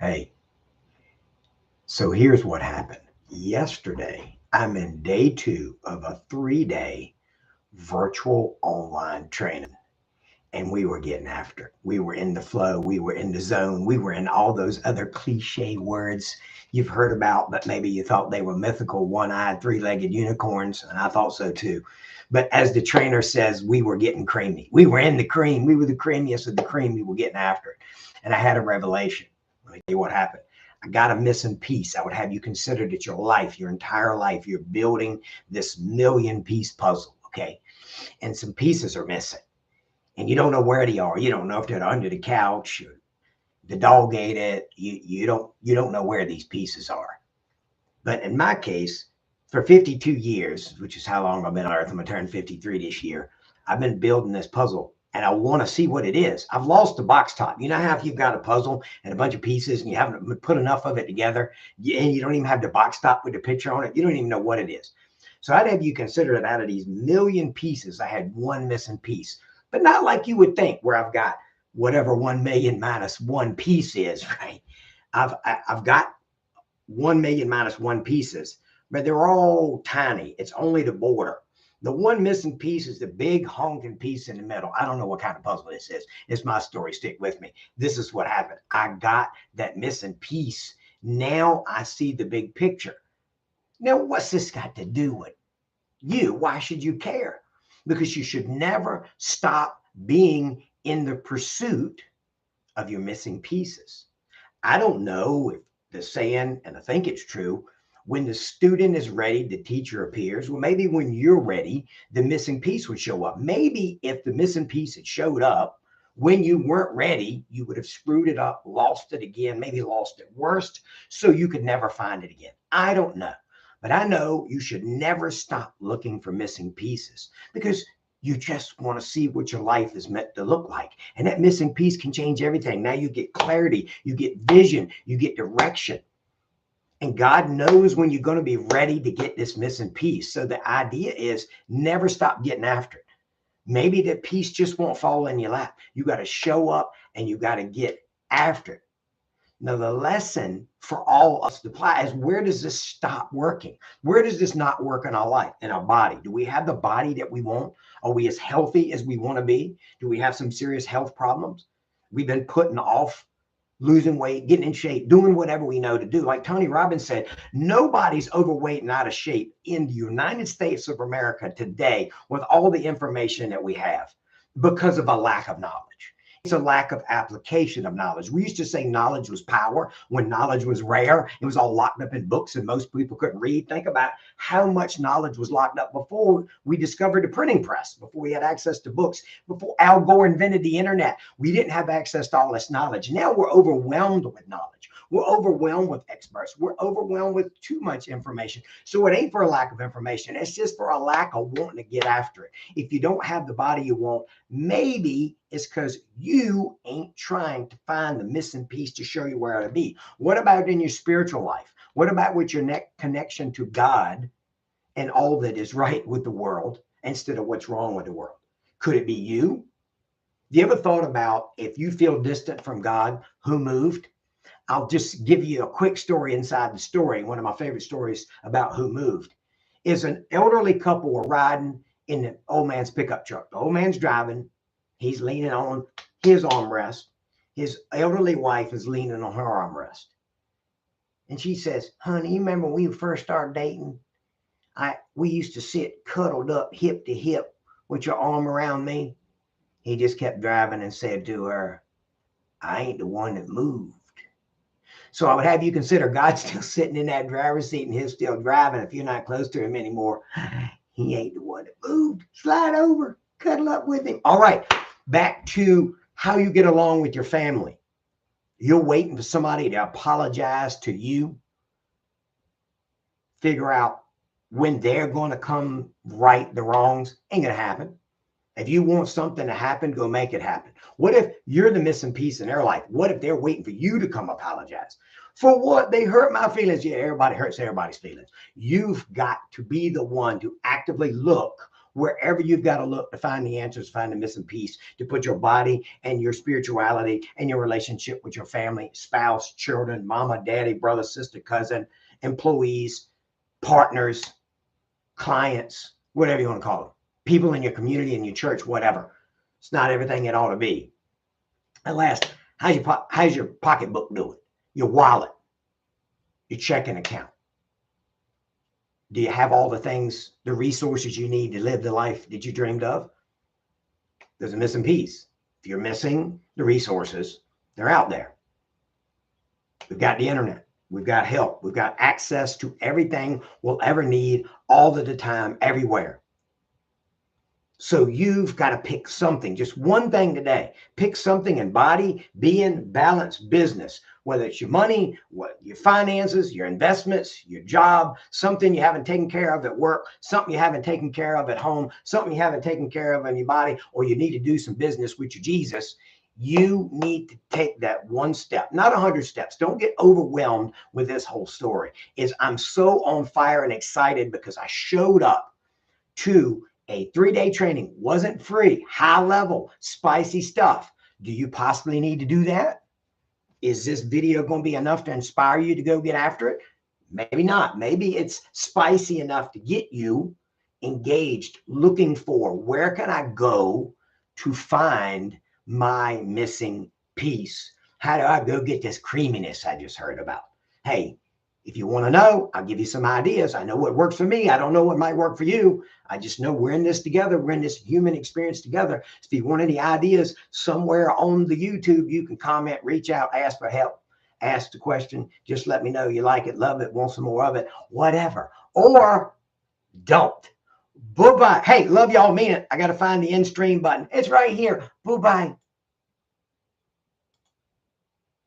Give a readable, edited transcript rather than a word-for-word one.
Hey, so here's what happened. Yesterday, I'm in day two of a 3 day virtual online training, and we were getting after it. We were in the flow, we were in the zone, we were in all those other cliche words you've heard about, but maybe you thought they were mythical, one eyed, three-legged unicorns, and I thought so too. But as the trainer says, we were getting creamy. We were in the cream. We were the creamiest of the cream. We were getting after it. And I had a revelation. Let me tell you what happened. I got a missing piece. I would have you consider that your life, your entire life, you're building this million piece puzzle, okay? And some pieces are missing. And you don't know where they are. You don't know if they're under the couch, or the dog ate it. You don't know where these pieces are. But in my case, for 52 years, which is how long I've been on Earth, I'm gonna turn 53 this year. I've been building this puzzle, and I want to see what it is. I've lost the box top. You know how if you've got a puzzle and a bunch of pieces and you haven't put enough of it together, and you don't even have the box top with the picture on it, you don't even know what it is. So I'd have you consider that out of these million pieces, I had one missing piece, but not like you would think, where I've got whatever 1 million minus one piece is, right? I've got 1 million minus one pieces, but they're all tiny. It's only the border. The one missing piece is the big honking piece in the middle. I don't know what kind of puzzle this is. It's my story. Stick with me. This is what happened. I got that missing piece. Now I see the big picture. Now, what's this got to do with you? Why should you care? Because you should never stop being in the pursuit of your missing pieces. I don't know if the saying, and I think it's true, when the student is ready, the teacher appears. Well, maybe when you're ready, the missing piece would show up. Maybe if the missing piece had showed up when you weren't ready, you would have screwed it up, lost it again, maybe lost it worst, so you could never find it again. I don't know. But I know you should never stop looking for missing pieces, because you just want to see what your life is meant to look like. And that missing piece can change everything. Now you get clarity, you get vision, you get direction. And God knows when you're going to be ready to get this missing piece. So the idea is never stop getting after it. Maybe that piece just won't fall in your lap. You got to show up and you got to get after it. Now, the lesson for all of us to apply is, where does this stop working? Where does this not work in our life, in our body? Do we have the body that we want? Are we as healthy as we want to be? Do we have some serious health problems? We've been putting off losing weight, getting in shape, doing whatever we know to do. Like Tony Robbins said, nobody's overweight and out of shape in the United States of America today with all the information that we have, because of a lack of knowledge. It's a lack of application of knowledge. We used to say knowledge was power when knowledge was rare. It was all locked up in books and most people couldn't read. Think about how much knowledge was locked up before we discovered the printing press, before we had access to books, before Al Gore invented the internet. We didn't have access to all this knowledge. Now we're overwhelmed with knowledge. We're overwhelmed with experts. We're overwhelmed with too much information. So it ain't for a lack of information. It's just for a lack of wanting to get after it. If you don't have the body you want, maybe it's because you ain't trying to find the missing piece to show you where to be. What about in your spiritual life? What about with your connection to God and all that is right with the world instead of what's wrong with the world? Could it be you? You ever thought about, if you feel distant from God, who moved? I'll just give you a quick story inside the story. One of my favorite stories about who moved is an elderly couple were riding in the old man's pickup truck. The old man's driving. He's leaning on his armrest. His elderly wife is leaning on her armrest. And she says, honey, you remember when we first started dating? We used to sit cuddled up hip to hip with your arm around me. He just kept driving and said to her, I ain't the one that moved. So I would have you consider, God's still sitting in that driver's seat and he's still driving. If you're not close to him anymore, he ain't the one that moved. Slide over, cuddle up with him. All right, back to how you get along with your family. You're waiting for somebody to apologize to you. Figure out when they're going to come right the wrongs. Ain't going to happen. If you want something to happen, go make it happen. What if you're the missing piece in their life? What if they're waiting for you to come apologize? For what? They hurt my feelings. Yeah, everybody hurts everybody's feelings. You've got to be the one to actively look wherever you've got to look to find the answers, find the missing piece, to put your body and your spirituality and your relationship with your family, spouse, children, mama, daddy, brother, sister, cousin, employees, partners, clients, whatever you want to call them, people in your community, in your church, whatever. It's not everything it ought to be. And last, how's your pocketbook doing? Your wallet, your checking account? Do you have all the things, the resources you need to live the life that you dreamed of? There's a missing piece. If you're missing the resources, they're out there. We've got the internet. We've got help. We've got access to everything we'll ever need all of the time, everywhere. So you've got to pick something, just one thing today. Pick something in body, being, balance, business, whether it's your money, your finances, your investments, your job, something you haven't taken care of at work, something you haven't taken care of at home, something you haven't taken care of in your body, or you need to do some business with your Jesus. You need to take that one step, not 100 steps. Don't get overwhelmed with this whole story. I'm so on fire and excited because I showed up to a 3-day training. Wasn't free, high level, spicy stuff. Do you possibly need to do that? Is this video going to be enough to inspire you to go get after it? Maybe not. Maybe it's spicy enough to get you engaged, looking for, where can I go to find my missing piece? How do I go get this creaminess I just heard about? Hey, if you want to know, I'll give you some ideas. I know what works for me. I don't know what might work for you. I just know we're in this together. We're in this human experience together. If you want any ideas somewhere on the YouTube, you can comment, reach out, ask for help, ask the question. Just let me know you like it, love it, want some more of it, whatever. Or don't. Bye-bye. Hey, love y'all, mean it. I got to find the end stream button. It's right here. Bye-bye.